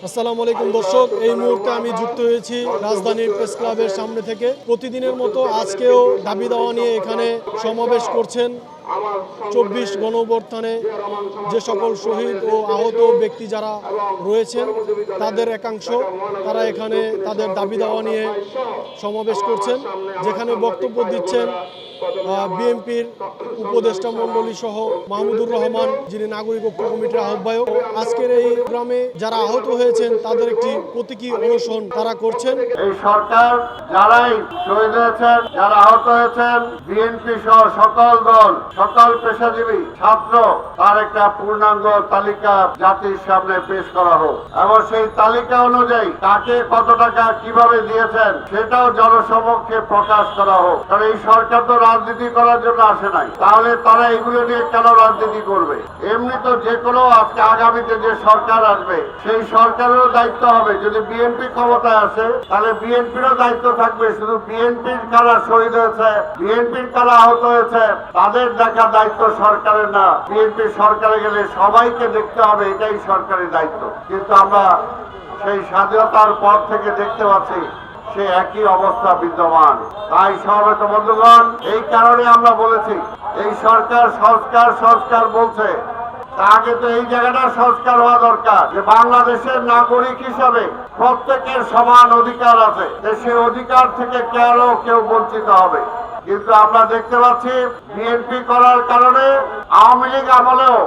আসসালামু আলাইকুম দর্শক, এই মুহূর্তে আমি যুক্ত হয়েছি রাজধানীর প্রেস ক্লাবের সামনে থেকে। প্রতিদিনের মতো আজকেও দাবি দাওয়া নিয়ে এখানে সমাবেশ করছেন 24 গণঅভ্যুত্থানে যে সকল শহীদ ও আহত ব্যক্তি যারা রয়েছেন তাদের একাংশ। তারা এখানে তাদের দাবি দাওয়া নিয়ে সমাবেশ করছেন, যেখানে বক্তব্য দিচ্ছেন বিএনপির উপদেষ্টা মণ্ডলী সহ মাহমুদুর রহমান, যিনি নাগরিক ঐক্য কমিটির আহ্বায়ক। আজকের এই গ্রামে যারা আহত হয়েছেন তাদের একটি প্রতীকী অনশন তারা করছেন। এই সরকার যারাই শহীদ হয়েছেন, যারা আহত হয়েছেন, বিএনপি সহ সকল দল, সকল পেশাজীবী, ছাত্র, তার একটা পূর্ণাঙ্গ তালিকা জাতির সামনে পেশ করা হোক এবং সেই তালিকা অনুযায়ী কাকে কত টাকা কিভাবে দিয়েছেন সেটাও জনসমক্ষে প্রকাশ করা হোক। কারণ এই সরকার তো রাজনীতি করার জন্য আসে নাই, তাহলে তারা এগুলো নিয়ে কেন রাজনীতি করবে? এমনি তো যে কোনো আজকে আগামীতে যে সরকার আসবে সেই সরকারেরও দায়িত্ব হবে, যদি বিএনপি ক্ষমতায় আসে তাহলে বিএনপিরও দায়িত্ব থাকবে। শুধু বিএনপির কারা শহীদ হয়েছে, বিএনপির কারা আহত হয়েছে তাদের দেখা দায়িত্ব সরকারের না। বিএনপি সরকারে গেলে সবাইকে দেখতে হবে, এটাই সরকারের দায়িত্ব। কিন্তু আমরা সেই স্বাধীনতার পর থেকে দেখতে পাচ্ছি সে একই অবস্থা বিদ্যমান। তাই সমবেত বন্ধুগণ, এই কারণে আমরা বলেছি এই সরকার সংস্কার সংস্কার বলছে, আগে তো এই জায়গাটা সংস্কার হওয়া দরকার যে বাংলাদেশের নাগরিক হিসাবে প্রত্যেকের সমান অধিকার আছে, সেই অধিকার থেকে কেউ বঞ্চিত হবে। কিন্তু আমরা দেখতে পাচ্ছি বিএনপি করার কারণে আওয়ামী লীগ আমলেও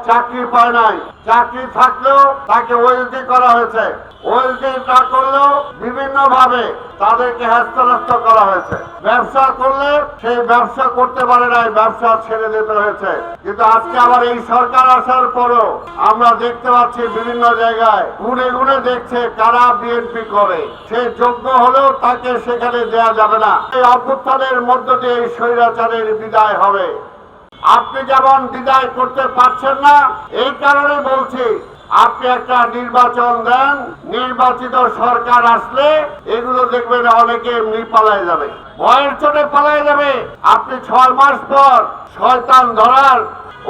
চাকরি পায় নাই, চাকরি থাকলেও তাকে ওএলটি করা হয়েছে, ওএলটি না করলেও বিভিন্ন ভাবে তাদেরকে হ্যাস্তান্যাস্ত করা হয়েছে। ব্যবসা করলে সেই ব্যবসা করতে পারে নাই, ব্যবসা ছেড়ে দিতে হয়েছে। কিন্তু আজকে আবার এই সরকার আসার পরও আমরা দেখতে পাচ্ছি বিভিন্ন জায়গায় গুনে গুনে দেখছে কারা বিএনপি করে, সে যোগ্য হলেও তাকে সেখানে দেয়া যাবে না। এই অভ্যুত্থানের মধ্য দিয়ে এই স্বৈরাচারের বিদায় হবে। আপনি যেমন বিদায় করতে পারছেন না, এই কারণে বলছি আপনি একটা নির্বাচন দেন, নির্বাচিত সরকার আসলে এগুলো দেখবেন অনেকে এমনি পালায় যাবে, ভয়ের চোটে পালায় যাবে। আপনি 6 মাস পর শয়তান ধরার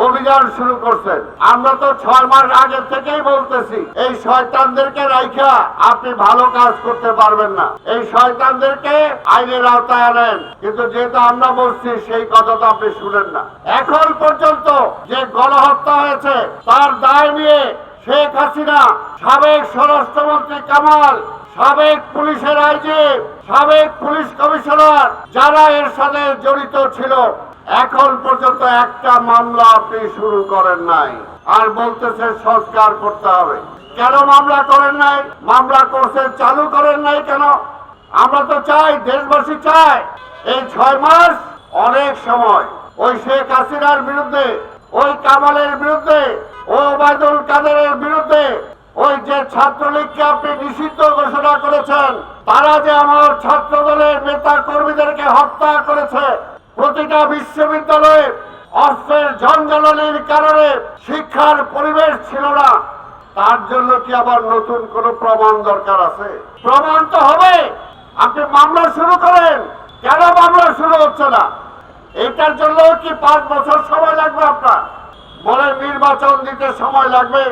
অভিযান শুরু করছেন। আমরা তো 6 মাস আগে থেকেই বলতেছি এই শয়তানদেরকে রাইখা আপনি ভালো কাজ করতে পারবেন না, এই শয়তানদেরকে আইনের আওতায় আনেন। কিন্তু যেহেতু আমরা বলছি সেই কথা তো আপনি শুনেন না। এখন পর্যন্ত যে গণহত্যা হয়েছে তার দায় নিয়ে শেখ হাসিনা, সাবেক স্বরাষ্ট্রমন্ত্রী কামাল, সাবেক পুলিশের আইজি, সাবেক পুলিশ কমিশনার, যারা এর সাথে জড়িত ছিল, এখন পর্যন্ত একটা মামলা আপনি শুরু করেন নাই, আর বলতেছে সংস্কার করতে হবে। কেন মামলা করেন নাই? মামলা করছেন, চালু করেন নাই কেন? আমরা তো চাই, দেশবাসী চায় এই 6 মাস অনেক সময় ওই শেখ হাসিনার বিরুদ্ধে, ওই কামালের বিরুদ্ধে, ওবায়দুল কাদেরের বিরুদ্ধে, ওই যে ছাত্রলীগকে আপনি নিষিদ্ধ ঘোষণা করেছেন, তারা যে আমার ছাত্র দলের নেতা কর্মীদেরকে হত্যা করেছে, প্রতিটা বিশ্ববিদ্যালয়ে অস্ত্রের ঝঞ্ঝানির কারণে শিক্ষার পরিবেশ ছিল না, তার জন্য কি আবার নতুন কোন প্রমাণ দরকার আছে? প্রমাণ তো হবে। আপনি মামলা শুরু করেন, কেন মামলা শুরু হচ্ছে না? এটার জন্য কি 5 বছর সময় লাগবে? আপনার বলে নির্বাচন দিতে সময় লাগবে,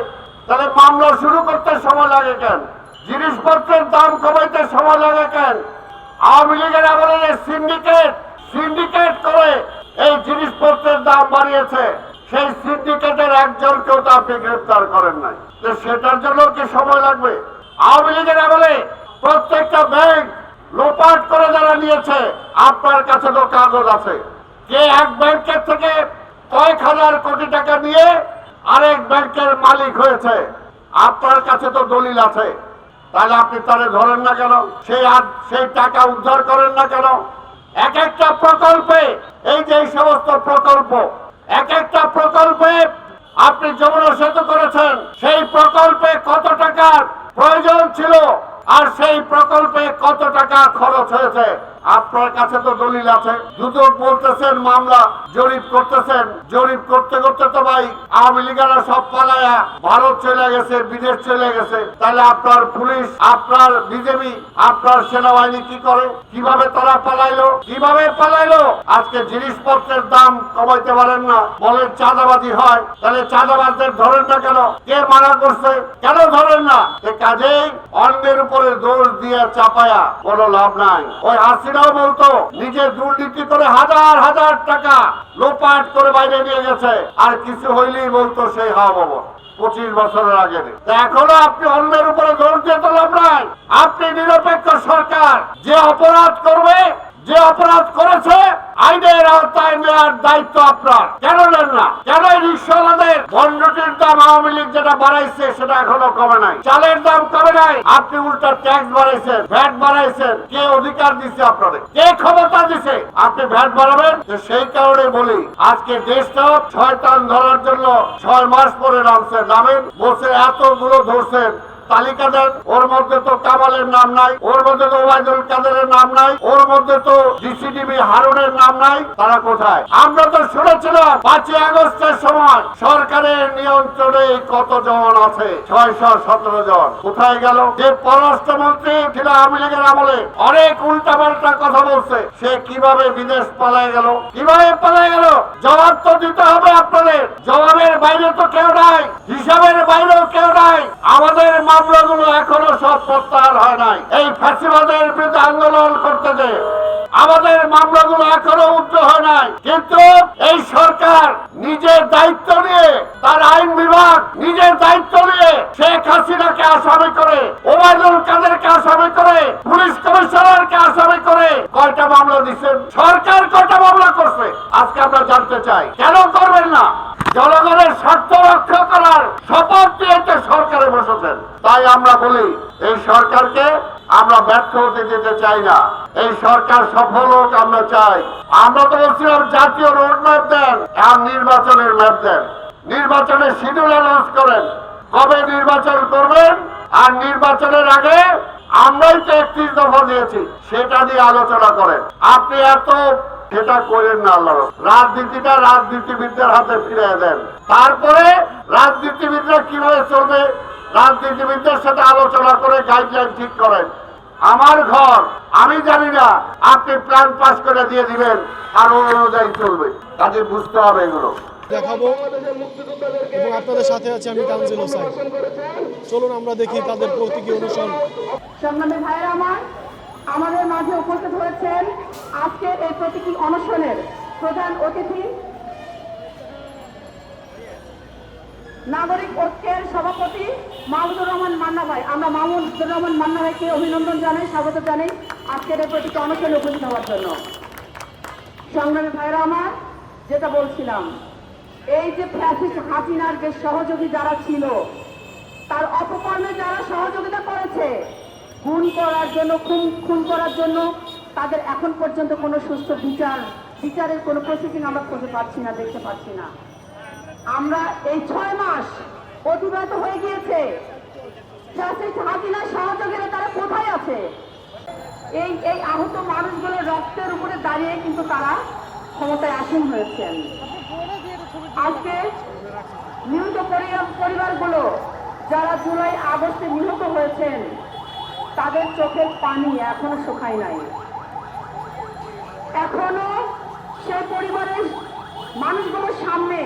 তাহলে মামলা শুরু করতে সময় লাগে কেন? জিনিসপত্রের দাম কমাইতে সময় লাগে কেন? আওয়ামী লীগের আমলে সিন্ডিকেট করে এই জিনিসপত্রের দাম বাড়িয়েছে, সেই সিন্ডিকেটের একজনকেও তো আপনি গ্রেফতার করেন নাই, তো সেটার জন্য কি সময় লাগবে? আওয়ামী লীগের আমলে প্রত্যেকটা ব্যাংক লোপাট করে যারা নিয়েছে, আপনার কাছে তো কাগজ আছে, কে এক ব্যাংকের থেকে কয়েক হাজার কোটি টাকা নিয়ে আরেক ব্যাংকের মালিক হয়েছে, আপনার কাছে তো দলিল আছে। তাহলে আপনি তারে ধরেন না কেন? সেই টাকা উদ্ধার করেন না কেন? এক একটা প্রকল্পে, এই যে সমস্ত প্রকল্প, এক একটা প্রকল্পে আপনি যমুনা সেতু করেছেন, সেই প্রকল্পে কত টাকার প্রয়োজন ছিল আর সেই প্রকল্পে কত টাকা খরচ হয়েছে আপনার কাছে তো দলিল আছে। দুদক বলতেছেন মামলা জরিপ করতেছেন, জরিপ করতে করতে তো ভাই আওয়ামী লীগেরা সব পালায়া ভারত চলে গেছে, বিদেশ চলে গেছে। তাহলে আপনার পুলিশ, আপনার বিজেপি, আপনার সেনাবাহিনী কি করে? কিভাবে তারা পালাইলো? কিভাবে পালাইলো? আজকে জিনিসপত্রের দাম কমাইতে পারেন না, বলেন চাঁদাবাজি হয়। তাহলে চাঁদাবাজদের ধরেন না কেন? কে মানা করছে? কেন ধরেন না? কাজেই অন্যের উপরে দোষ দিয়ে চাপায়া কোনো লাভ নাই। ওই হাসিনাও বলতো নিজে দুর্নীতি করে হাজার হাজার টাকা লোপাট করে বাইরে নিয়ে গেছে, আর কিছু হইলেই বলতো সেই হাওয়া ভবন 25 বছরের আগে। এখনো আপনি অন্যের উপরে দোষ দিয়ে তো লাভ নাই। আপনি নিরপেক্ষ সরকার, যে অপরাধ করবে, যে অপরাধ করেছে আইনের আওতায় নেওয়ার দায়িত্ব আপনার। কেন নেন না? কেন রিক্সাওয়ালাদের বন্ডটির দাম আওয়ামী লীগ যেটা বাড়াইছে সেটা এখনো কমে নাই? চালের দাম কমে নাই, আপনি উল্টা ট্যাক্স বাড়াইছেন, ভ্যাট বাড়াইছেন। কে অধিকার দিচ্ছে আপনাদের? কে ক্ষমতা দিচ্ছে আপনি ভ্যাট বাড়াবেন? সেই কারণে বলি আজকে দেশটা শয়তান ধরার জন্য 6 মাস পরে নামেন বসে এতগুলো ধরছেন। তালিকা দেন, ওর মধ্যে তো কামালের নাম নাই, ওর মধ্যে তো ওবায়দুল কাদেরের নাম নাই, ওর মধ্যে তো ডিসিডিবি হারুনের নাম নাই। তারা কোথায়? আমরা তো শুনেছিলাম 5ই আগস্টের সময় সরকারের নিয়ন্ত্রণে কতজন আছে? 617 জন। কোথায় গেল? যে পররাষ্ট্রমন্ত্রী ছিল আওয়ামী লীগের আমলে, অনেক উল্টাপাল্টা কথা বলছে, সে কিভাবে বিদেশ পালায় গেল? কিভাবে পালায় গেল? জবাব তো দিতে হবে আপনাদের। জবাবের বাইরে তো কেউ নাই, হিসাবের বাইরেও কেউ নাই। আমাদের মামলাগুলো এখনো সব প্রত্যাহার হয় নাই। এই ফ্যাসিবাদের বিরুদ্ধে আন্দোলন করতে যে আমাদের মামলাগুলো এখনো উচ্চ হয় নাই। কিন্তু এই সরকার নিজের দায়িত্ব নিয়ে, তার আইন বিভাগ নিজের দায়িত্ব নিয়ে শেখ হাসিনাকে আসামি করে, ওবায়দুল কাদেরকে আসামি করে, পুলিশ কমিশনারকে আসামি করে কয়টা মামলা দিচ্ছেন? সরকার কয়টা মামলা করছে আজকে আমরা জানতে চাই। কেন করবেন না? জনগণের স্বার্থ রক্ষা করার শপথ নিয়ে সরকারে বসেছেন। তাই আমরা বলি এই সরকারকে আমরা ব্যর্থ হতে দিতে চাই না। এই সরকার সফল হোক আমরা চাই। আমরা তো বলছিলাম জাতীয় রোড ম্যাপ দেন, আর নির্বাচনের ম্যাপ দেন। নির্বাচনের শিডিউল অ্যানাউন্স করেন, কবে নির্বাচন করবেন, আর নির্বাচনের আগে আমরাই তো 31 দফা দিয়েছি, সেটা নিয়ে আলোচনা করেন। আপনি এত সেটা করেন না। আল্লাহ রাজনীতিটা রাজনীতিবিদদের হাতে ফিরিয়ে দেন। তারপরে রাজনীতিবিদরা কিভাবে চলবে রাজনীতিবিদদের সাথে আলোচনা করে গাইডলাইন ঠিক করেন। আমার ঘর আমি জানি না, আপনি প্ল্যান পাস করে দিয়ে দিবেন আর ওই অনুযায়ী চলবে। কাজে বুঝতে হবে এগুলো। দেখাবো এবং আপনাদের সাথে আছে আমি তানজিল হোসেন। চলুন আমরা দেখি তাদের প্রতীকী অনুসরণ। সম্মানিত ভাইয়েরা আমার, আমাদের মাঝে উপস্থিত হয়েছেন আজকের এই প্রতীকী অনশনের প্রধান অতিথি, নাগরিক ঐক্যের সভাপতি মাহমুদুর রহমান মান্না ভাই। আমরা মাহমুদুর রহমান মান্না ভাইকে অভিনন্দন জানাই, স্বাগত জানাই আজকের এই প্রতীকী অনশনে উপস্থিত হওয়ার জন্য। সংগ্রামী ভাইয়েরা আমার, যেটা বলছিলাম, এই যে ফ্যাসিস্ট হাসিনার যে সহযোগী যারা ছিল, তার অপকর্মে যারা সহযোগিতা করেছে, খুন করার জন্য তাদের এখন পর্যন্ত কোনো সুস্থ বিচারের কোনো প্রসিডিং আমরা খুঁজে পাচ্ছি না, দেখতে পাচ্ছি না। আমরা এই 6 মাস অতিবাহিত হয়ে গিয়েছে, হাসিনার সহযোগীরা তারা কোথায় আছে? এই আহত মানুষগুলোর রক্তের উপরে দাঁড়িয়ে কিন্তু তারা ক্ষমতায় আসীন হয়েছেন। আজকে নিহত পরিবারগুলো যারা জুলাই আগস্টে নিহত হয়েছেন, তাদের চোখের পানি এখনো শুকায় নাই। এখনো সেই পরিবারের মানুষগুলোর সামনে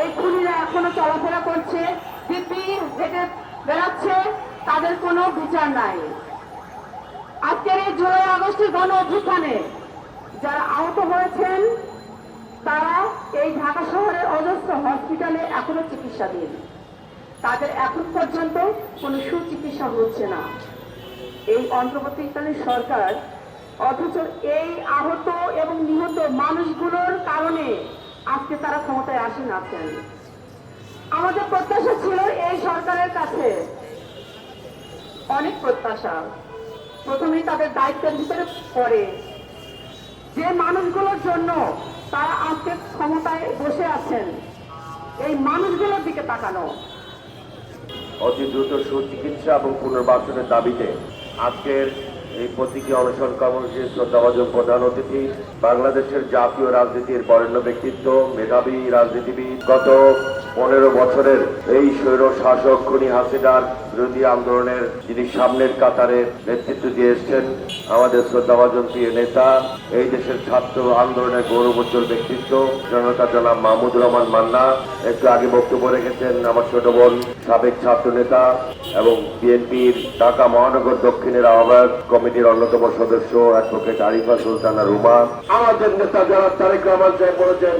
এই খুনিরা এখনো চলাফেরা করছে, দিব্যি হেঁটে বেড়াচ্ছে, তাদের কোনো বিচার নাই। আজকের এই জুলাই আগস্টের গণ অভ্যুত্থানে যারা আহত হয়েছেন, তারা এই ঢাকা শহরের অজস্র হসপিটালে এখনো চিকিৎসাধীন। তাদের এখন পর্যন্ত কোনো সুচিকিৎসা হচ্ছে না। এই অন্তর্বর্তীকালীন সরকার অথচ এই আহত এবং নিহত মানুষগুলোর কারণে আজকে তারা ক্ষমতায় আসীন আছেন। আমাদের প্রত্যাশা ছিল এই সরকারের কাছে অনেক প্রত্যাশা। প্রথমেই তাদের দায়িত্বের ভিতরে পড়ে যে মানুষগুলোর জন্য তারা আজকে ক্ষমতায় বসে আছেন, এই মানুষগুলোর দিকে তাকানো। অতি দ্রুত সুচিকিৎসা এবং পুনর্বাসনের দাবিতে আজকের এই প্রতীকী অনশন কর্মসূচির শ্রদ্ধাভাজন প্রধান অতিথি, বাংলাদেশের জাতীয় রাজনীতির বরেণ্য ব্যক্তিত্ব, মেধাবী রাজনীতিবিদ, গত 15 বছরের এই স্বৈর শাসক খুনি হাসিনার বিরোধী আন্দোলনের যিনি সামনের কাতারে নেতৃত্ব দিয়ে এসছেন, আমাদের শ্রদ্ধাভাজন প্রিয় নেতা, এই দেশের ছাত্র আন্দোলনের গৌরবোজ্জ্বল ব্যক্তিত্ব জনতা জনাব মাহমুদুর রহমান মান্না একটু আগে বক্তব্য রেখেছেন। আমার ছোট বোন সাবেক ছাত্র নেতা এবং বিএনপির ঢাকা মহানগর দক্ষিণের আহ্বায়ক কমিটির অন্যতম সদস্য অ্যাডভোকেট আরিফা সুলতানা রুমা, আমাদের নেতা যারা তারেক রহমান সাহেব বলেছেন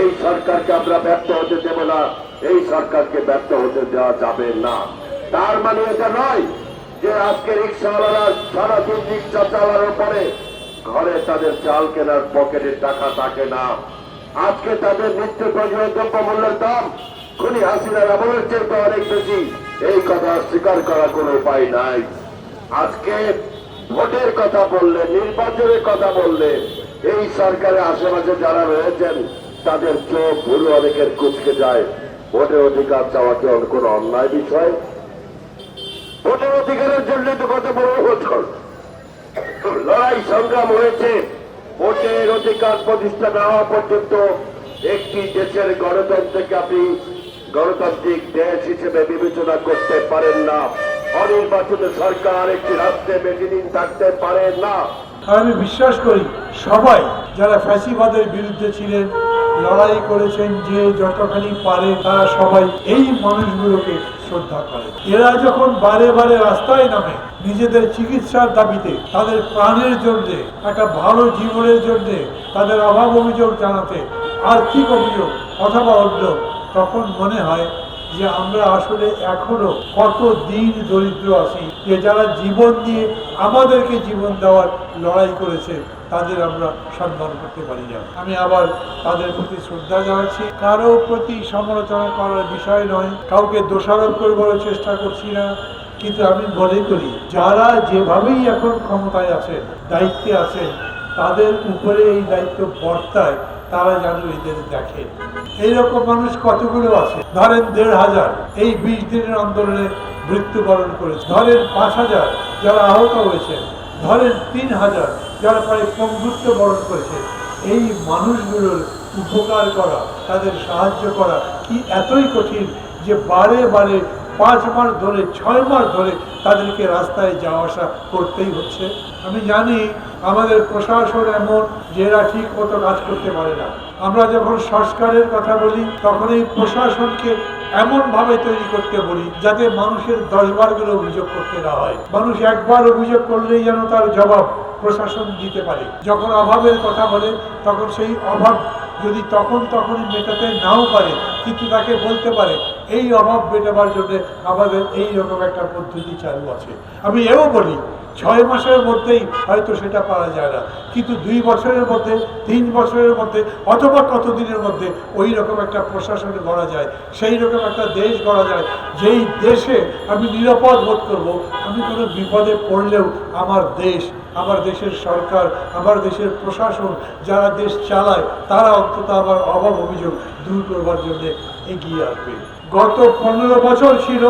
এই সরকারকে আমরা ব্যর্থ হতে দেব না, এই সরকারকে ব্যর্থ হতে দেওয়া যাবে না। তার মানে এটা নয় যে আজকে রিক্সাওয়ালারা সারাদিন রিক্সা চালানোর পরে ঘরে তাদের চাল কেনার পকেটে টাকা থাকে না। আজকে তাদের নিত্য প্রয়োজনীয় দ্রব্যমূল্যের দাম খুনি হাসিনার আমলের চেয়ে অনেক বেশি, এই কথা স্বীকার করার কোনো উপায় নাই। আজকে ভোটের কথা বললে, নির্বাচনের কথা বললে এই সরকারের আশেপাশে যারা রয়েছেন তাদের চোখ ভুল অনেকের কুচকে যায়। ভোটের অধিকার চাওয়া কি কোনো অন্যায় বিষয়? ভোটের অধিকারের জন্য তো কত বড় বছর লড়াই সংগ্রাম হয়েছে। ভোটের অধিকার প্রতিষ্ঠা না হওয়া পর্যন্ত একটি দেশের গণতন্ত্রকে আপনি গণতান্ত্রিক দেশ হিসেবে বিবেচনা করতে পারেন না। অনির্বাচিত সরকার একটি রাষ্ট্রে বেশি দিন থাকতে পারে না। আমি বিশ্বাস করি সবাই যারা ফ্যাসিবাদের বিরুদ্ধে ছিলেন, লড়াই করেছেন, যে যতখানি পারে তারা সবাই এই মানুষগুলোকে শ্রদ্ধা করে। এরা যখন বারে বারে রাস্তায় নামে নিজেদের চিকিৎসার দাবিতে, তাদের প্রাণের জন্যে, একটা ভালো জীবনের জন্যে, তাদের অভাব অভিযোগ জানাতে, আর্থিক অভিযোগ অথবা অন্য, তখন মনে হয় যে আমরা আসলে এখনো কত দিন দরিদ্র আছি, যে যারা জীবন দিয়ে আমাদেরকে জীবন দেওয়ার লড়াই করেছে তাদের আমরা সম্মান করতে পারি না। আমি আবার তাদের প্রতি শ্রদ্ধা জানাচ্ছি। কারো প্রতি সমালোচনা করার বিষয় নয়, কাউকে দোষারোপ করবার চেষ্টা করছি না, কিন্তু আমি মনে করি যারা যেভাবেই এখন ক্ষমতায় আছেন, দায়িত্বে আছেন, তাদের উপরে এই দায়িত্ব বর্তায়, তারা যেন এদের দেখে। এইরকম মানুষ কতগুলো আছে। ধরেন ১৫০০ এই ২০ দিনের আন্দোলনে মৃত্যুবরণ করেছে, ধরেন ৫০০০ যারা আহত হয়েছে, ধরেন ৩০০০ যারা প্রায় পঙ্গুত্ব বরণ করেছে। এই মানুষগুলোর উপকার করা, তাদের সাহায্য করা কি এতই কঠিন যে বারে বারে ৫ মাস ধরে, ৬ মাস ধরে তাদেরকে রাস্তায় যাওয়া আসা করতেই হচ্ছে? আমি জানি আমাদের প্রশাসন এমন যে এরা ঠিক মতো কাজ করতে পারে না। আমরা যখন সংস্কারের কথা বলি তখন এই প্রশাসনকে এমনভাবে তৈরি করতে বলি যাতে মানুষের ১০ বার করে অভিযোগ করতে না হয়। মানুষ একবার অভিযোগ করলেই যেন তার জবাব প্রশাসন দিতে পারে। যখন অভাবের কথা বলে তখন সেই অভাব যদি তখনই মেটাতে নাও পারে, কিন্তু তাকে বলতে পারে এই অভাব মেটাবার জন্য আমাদের এই রকম একটা পদ্ধতি চালু আছে। আমি এও বলি ৬ মাসের মধ্যেই হয়তো সেটা পারা যায় না, কিন্তু ২ বছরের মধ্যে, ৩ বছরের মধ্যে, অথবা কতদিনের মধ্যে ওই রকম একটা প্রশাসন গড়া যায়, সেই রকম একটা দেশ গড়া যায়, যেই দেশে আমি নিরাপদ বোধ করব। আমি কোনো বিপদে পড়লেও আমার দেশ, আমার দেশের সরকার, আমার দেশের প্রশাসন, যারা দেশ চালায়, তারা অন্তত আমার অভাব অভিযোগ দূর করবার জন্য এগিয়ে আসবে। গত ১৫ বছর ছিল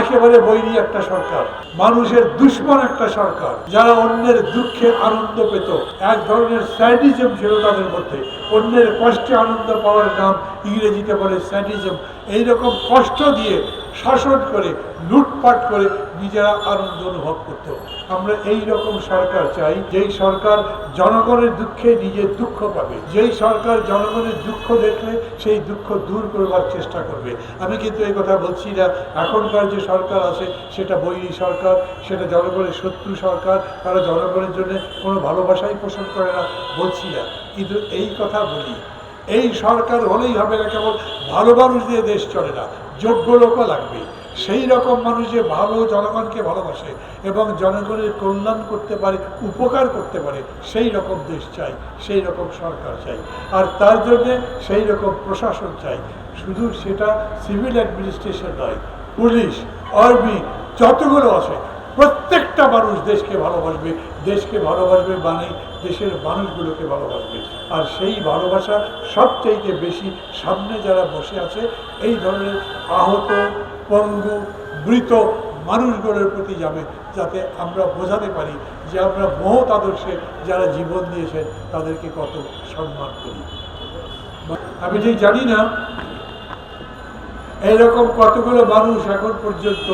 একেবারে বৈরী একটা সরকার, মানুষের দুশ্মন একটা সরকার, যারা অন্যের দুঃখে আনন্দ পেত। এক ধরনের স্যাডিজম ছিল তাদের মধ্যে। অন্যের কষ্টে আনন্দ পাওয়ার নাম ইংরেজিতে বলে স্যাডিজম। এইরকম কষ্ট দিয়ে শাসন করে, লুটপাট করে নিজেরা আনন্দ অনুভব করত। আমরা এই রকম সরকার চাই, যেই সরকার জনগণের দুঃখে নিজের দুঃখ পাবে, যেই সরকার জনগণের দুঃখ দেখলে সেই দুঃখ দূর করবার চেষ্টা করবে। আমি কিন্তু এই কথা বলছি না এখনকার যে সরকার আছে সেটা বৈরী সরকার, সেটা জনগণের শত্রু সরকার, তারা জনগণের জন্য কোনো ভালোবাসাই পোষণ করে না, বলছি না। কিন্তু এই কথা বলি, এই সরকার হলেই হবে না, কেবল ভালো মানুষ দিয়ে দেশ চলে না, যোগ্য লোকও লাগবে। সেই রকম মানুষ যে ভালো জনগণকে ভালোবাসে এবং জনগণের কল্যাণ করতে পারে, উপকার করতে পারে, সেই রকম দেশ চাই, সেই রকম সরকার চাই। আর তার জন্যে সেই রকম প্রশাসন চাই। শুধু সেটা সিভিল অ্যাডমিনিস্ট্রেশন নয়, পুলিশ, আর্মি, যতগুলো আছে প্রত্যেকটা মানুষ দেশকে ভালোবাসবে। দেশকে ভালোবাসবে মানে দেশের মানুষগুলোকে ভালোবাসবে। আর সেই ভালোবাসা সবচাইতে বেশি সামনে যারা বসে আছে, এই ধরনের আহত, পঙ্গু, মৃত মানুষগুলোর প্রতি যাবে, যাতে আমরা বোঝাতে পারি যে আমরা মহৎ আদর্শে যারা জীবন দিয়েছেন তাদেরকে কত সম্মান করি। আমি ঠিক জানি না এইরকম কতগুলো মানুষ এখন পর্যন্ত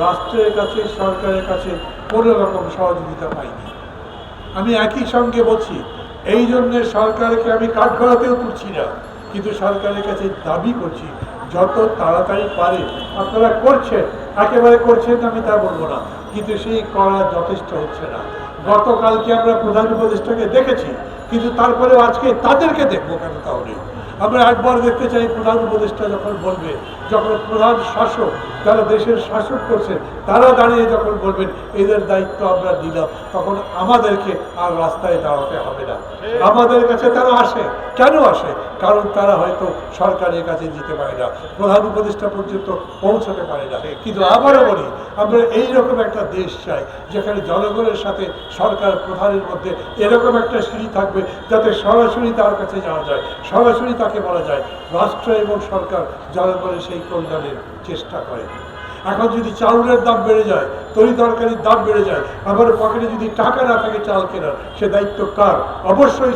রাষ্ট্রের কাছে, সরকারের কাছে কোনো রকম সহযোগিতা পায়নি। আমি একই সঙ্গে বলছি, এই জন্য সরকারকে আমি কাঠগড়াতেও তুলছি না, কিন্তু সরকারের কাছে দাবি করছি যত তাড়াতাড়ি পারে আপনারা করছেন, একেবারে করছেন আমি তা বলবো না, কিন্তু সেই করা যথেষ্ট হচ্ছে না। গতকালকে আমরা প্রধান উপদেষ্টাকে দেখেছি, কিন্তু তারপরে আজকে তাদেরকে দেখবো কেন? তাহলে আমরা একবার দেখতে চাই প্রধান উপদেষ্টা যখন বলবে, যখন প্রধান শাসক যারা দেশের শাসক করছে তারা দাঁড়িয়ে যখন বলবেন এদের দায়িত্ব আমরা দিলাম, তখন আমাদেরকে আর রাস্তায় দাঁড়াতে হবে না। আমাদের কাছে তারা আসে, কেন আসে? কারণ তারা হয়তো সরকারের কাছে যেতে পারে না, প্রধান উপদেষ্টা পর্যন্ত পৌঁছাতে পারে না। কিন্তু আবারও বলি, আমরা এইরকম একটা দেশ চাই যেখানে জনগণের সাথে সরকার প্রধানের মধ্যে এরকম একটা সিঁড়ি থাকবে যাতে সরাসরি তার কাছে যাওয়া যায়, সরাসরি তাকে বলা যায়। রাষ্ট্র এবং সরকার জনগণের সেই কল্যাণের চেষ্টা করে। এখন যদি চাউলের দাম বেড়ে যায়, তরি তরকারির দাম বেড়ে যায়, আবার পকেটে যদি টাকা না থাকে চাল কেনার, সে দায়িত্ব কার? অবশ্যই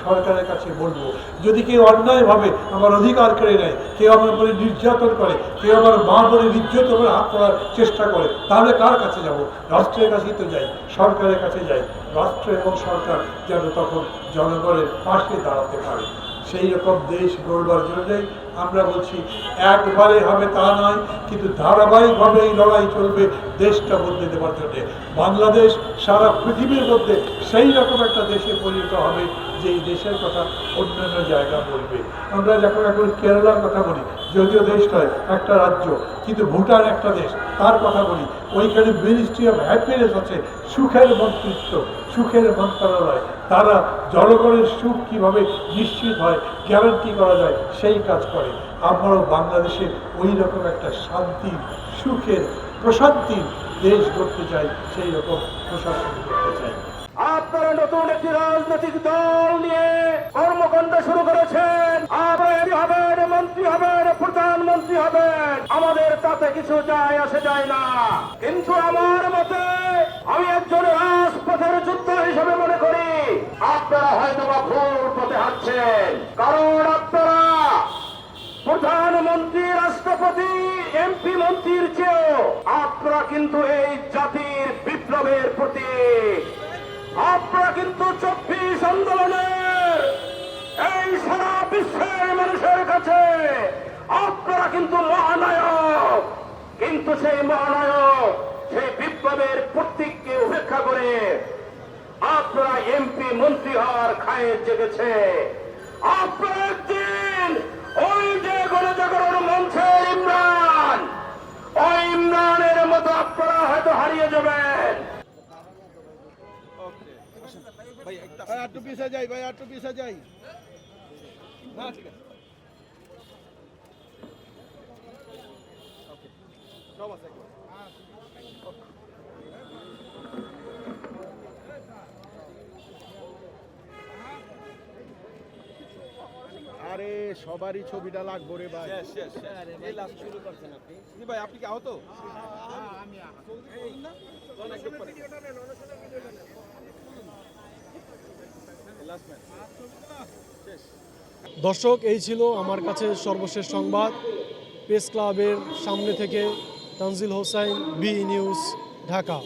সরকারের কাছে বলবো। যদি কেউ অন্যায়ভাবে আমার অধিকার কেড়ে নেয়, কেউ আমার উপরে নির্যাতন করে, কেউ আমার মা বলে নির্যাতন করে হাত করার চেষ্টা করে, তাহলে কার কাছে যাব? রাষ্ট্রের কাছেই তো যাই, সরকারের কাছে যাই। রাষ্ট্র এবং সরকার যেন তখন জনগণের পাশে দাঁড়াতে পারে। সেই রকম দেশ গড়বার জন্যই আমরা বলছি, একবারে হবে তা নয়, কিন্তু ধারাবাহিকভাবে এই লড়াই চলবে দেশটা বদলে দেওয়ার জন্যে। বাংলাদেশ সারা পৃথিবীর মধ্যে সেই রকম একটা দেশে পরিণত হবে যে এই দেশের কথা অন্যান্য জায়গা বলবে। আমরা যখন এখন কেরালার কথা বলি, যদিও দেশ নয়, একটা রাজ্য, কিন্তু ভুটান একটা দেশ, তার কথা বলি, ওইখানে মিনিস্ট্রি অফ হ্যাপিনেস আছে, সুখের মন্ত্রিত্ব, সুখের মন্ত্রণালয়। তারা জনগণের সুখ কীভাবে নিশ্চিত হয়, গ্যারান্টি করা যায়, সেই কাজ করে। আমরাও বাংলাদেশে ওই রকম একটা শান্তির, সুখের, প্রশান্তির দেশ গড়তে চাই, সেই রকম প্রশাসন করতে চাই। আপনারা নতুন একটি রাজনৈতিক দল নিয়ে কর্মকাণ্ড শুরু করেছেন। আপনারা হবেন, মন্ত্রী হবেন, প্রধানমন্ত্রী হবেন, আমাদের তাতে কিছু যায় আসে যায় না। কিন্তু আমার মতে, আমি একজন রাজপথের যোদ্ধা হিসেবে মনে করি আপনারা হয়তো বা ভুল পথে হাঁটছেন। কারণ আপনারা প্রধানমন্ত্রী, রাষ্ট্রপতি, এমপি মন্ত্রীর চেয়েও আপনারা কিন্তু এই জাতির বিপ্লবের প্রতীক। আপনারা কিন্তু 24 আন্দোলনের এই সারা বিশ্বের মানুষের কাছে আপনারা কিন্তু মহানায়ক। কিন্তু সেই মহানায়ক, সেই বিপ্লবের প্রতীককে উপেক্ষা করে আপনারা এমপি মন্ত্রী হওয়ার খায়ে জেগেছে। আপনারা একদিন ওই যে গণজাগরণ মঞ্চের ইমরান, ওই ইমরানের মতো আপনারা হয়তো হারিয়ে যাবেন। ভাই একটু পিছিয়ে যাই, ভাই একটু পিছিয়ে যাই। না ঠিক আছে। আরে সবারই ছবিটা লাগবো রে ভাই। শুরু করছেন আপনি ভাই, আপনি কি আহত? আমি দর্শক, এই ছিল আমার কাছে সর্বশেষ সংবাদ। প্রেস ক্লাবের সামনে থেকে তানজিল হোসাইন, বি নিউজ, ঢাকা।